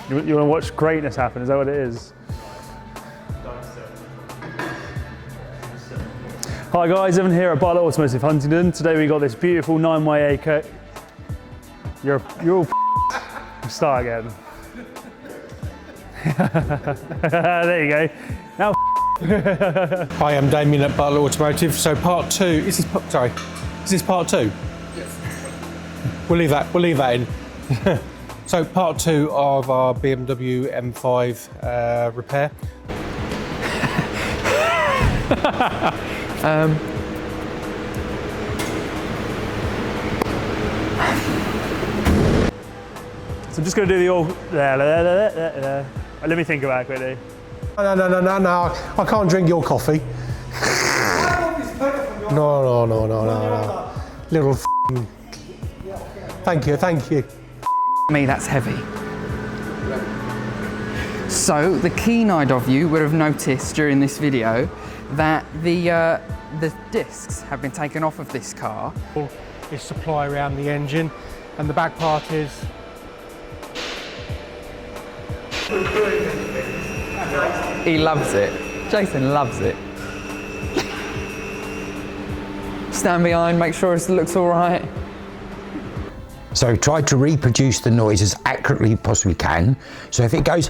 You want to watch greatness happen, is that what it is? Hi guys, Evan here at Bartlett Automotive Huntingdon. Today we got this beautiful 9YA cut. You're all start again. There you go. Now Hi, I'm Damien at Bartlett Automotive. So part two, is this part two? Yes. We'll leave that in. So part two of our BMW M5 repair. So I'm just going to do the all. Let me think about it quickly. No, I can't drink your coffee. No. Little f***ing... Thank you. Me, that's heavy. So the keen-eyed of you would have noticed during this video that the discs have been taken off of this car. Is supply around the engine, and the back part is... He loves it. Jason loves it. Stand behind, make sure it looks all right. So try to reproduce the noise as accurately you possibly can. So if it goes...